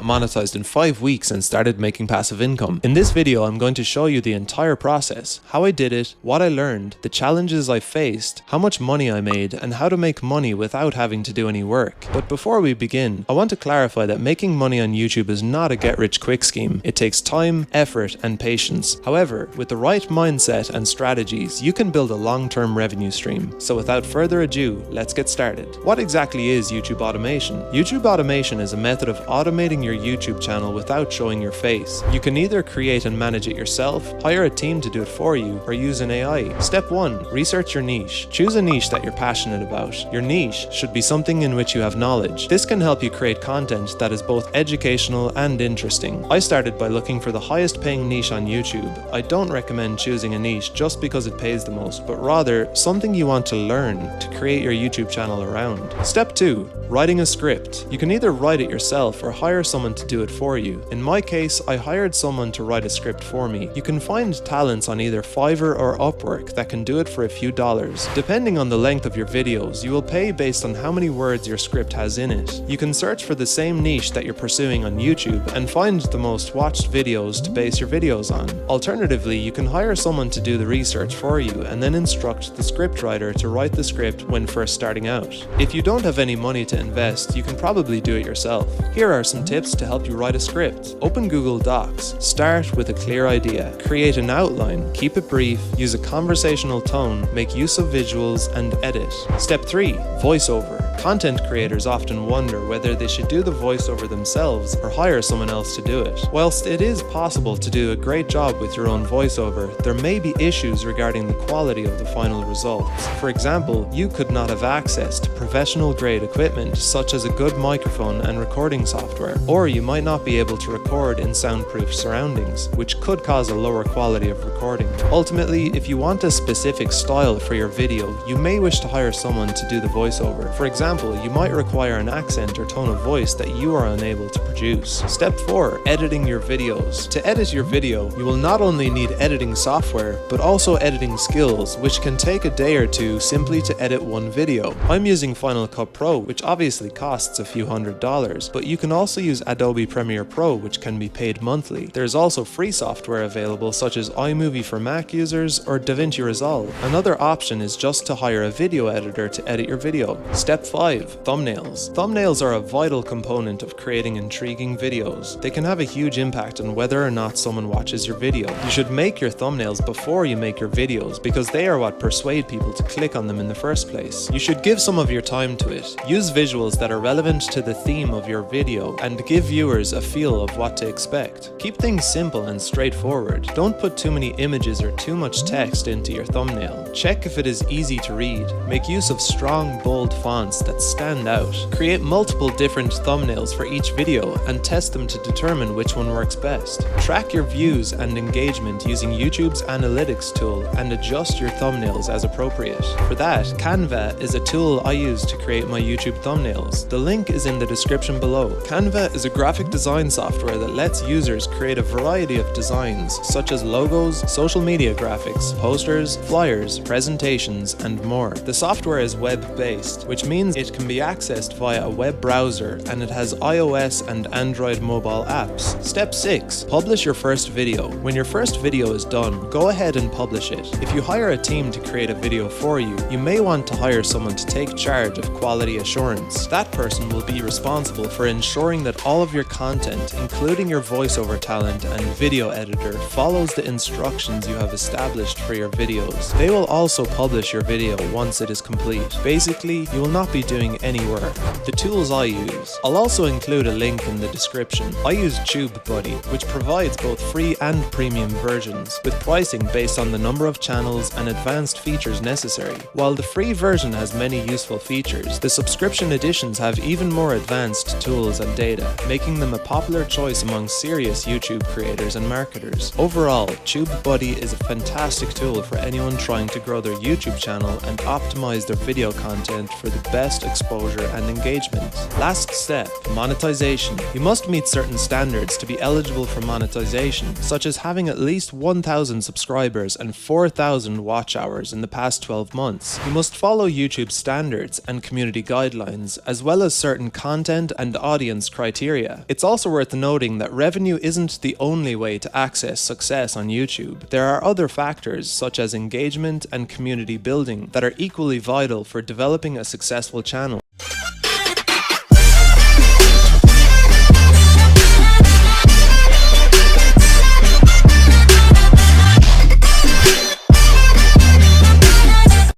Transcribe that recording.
monetized in 5 weeks and started making passive income. In this video, I'm going to show you the entire process, how I did it, what I learned, the challenges I faced, how much money I made, and how to make money without having to do any work. But before we begin, I want to clarify that making money on YouTube is not a get-rich-quick scheme. It takes time, effort, and patience. However, with the right mindset and strategies, you can build a long-term revenue stream. So without further ado, let's get started. What exactly is YouTube automation? YouTube automation is a method of automating your YouTube channel without showing your face. You can either create and manage it yourself, hire a team to do it for you, or use an AI. Step 1. Research your niche. Choose a niche that you're passionate about. Your niche should be something in which you have knowledge. This can help you create content that is both educational and interesting. I started by looking for the highest paying niche on YouTube. I don't recommend choosing a niche just because it pays the most, but rather something you want to learn to create your YouTube channel around. Step 2. Writing a script. You can either write it yourself or hire someone to do it for you. In my case, I hired someone to write a script for me. You can find talents on either Fiverr or Upwork that can do it for a few dollars. Depending on the length of your videos, you will pay based on how many words your script has in it. You can search for the same niche that you're pursuing on YouTube and find the most watched videos to base your videos on. Alternatively, you can hire someone to do the research for you and then instruct the scriptwriter to write the script when first starting out. If you don't have any money to invest, you can probably do it yourself. Here are some tips to help you write a script. Open Google Docs. Start with a clear idea. Create an outline. Keep it brief. Use a conversational tone. Make use of visuals and edit. Step 3. Voiceover. Content creators often wonder whether they should do the voiceover themselves or hire someone else to do it. Whilst it is possible to do a great job with your own voiceover, there may be issues regarding the quality of the final results. For example, you could not have access to professional grade equipment such as a good microphone and recording software, or you might not be able to record in soundproof surroundings, which could cause a lower quality of recording. Ultimately, if you want a specific style for your video, you may wish to hire someone to do the voiceover. For example, you might require an accent or tone of voice that you are unable to produce. Step 4. Editing your videos. To edit your video, you will not only need editing software, but also editing skills, which can take a day or two simply to edit one video. I'm using Final Cut Pro, which obviously costs a few $100s, but you can also use Adobe Premiere Pro, which can be paid monthly. There's also free software available such as iMovie for Mac users or DaVinci Resolve. Another option is just to hire a video editor to edit your video. Step 5. Thumbnails. Thumbnails are a vital component of creating intriguing videos. They can have a huge impact on whether or not someone watches your video. You should make your thumbnails before you make your videos because they are what persuade people to click on them in the first place. You should give some of your time to it. Use visuals that are relevant to the theme of your video and give viewers a feel of what to expect. Keep things simple and straightforward. Don't put too many images or too much text into your thumbnail. Check if it is easy to read. Make use of strong, bold fonts that stand out. Create multiple different thumbnails for each video and test them to determine which one works best. Track your views and engagement using YouTube's analytics tool and adjust your thumbnails as appropriate. For that, Canva is a tool I use to create my YouTube thumbnails. The link is in the description below. Canva is a graphic design software that lets users create a variety of designs such as logos, social media graphics, posters, flyers, presentations, and more. The software is web-based, which means it can be accessed via a web browser and it has iOS and Android mobile apps. Step 6. Publish your first video. When your first video is done, go ahead and publish it. If you hire a team to create a video for you, you may want to hire someone to take charge of quality assurance. That person will be responsible for ensuring that all of your content, including your voiceover talent and video editor, follows the instructions you have established for your videos. They will also publish your video once it is complete. Basically, you will not be doing any work. The tools I use. I'll also include a link in the description. I use TubeBuddy, which provides both free and premium versions, with pricing based on the number of channels and advanced features necessary. While the free version has many useful features, the subscription editions have even more advanced tools and data, making them a popular choice among serious YouTube creators and marketers. Overall, TubeBuddy is a fantastic tool for anyone trying to grow their YouTube channel and optimize their video content for the best invest, exposure, and engagement. Last step, monetization. You must meet certain standards to be eligible for monetization, such as having at least 1,000 subscribers and 4,000 watch hours in the past 12 months. You must follow YouTube's standards and community guidelines, as well as certain content and audience criteria. It's also worth noting that revenue isn't the only way to access success on YouTube. There are other factors, such as engagement and community building, that are equally vital for developing a successful channel.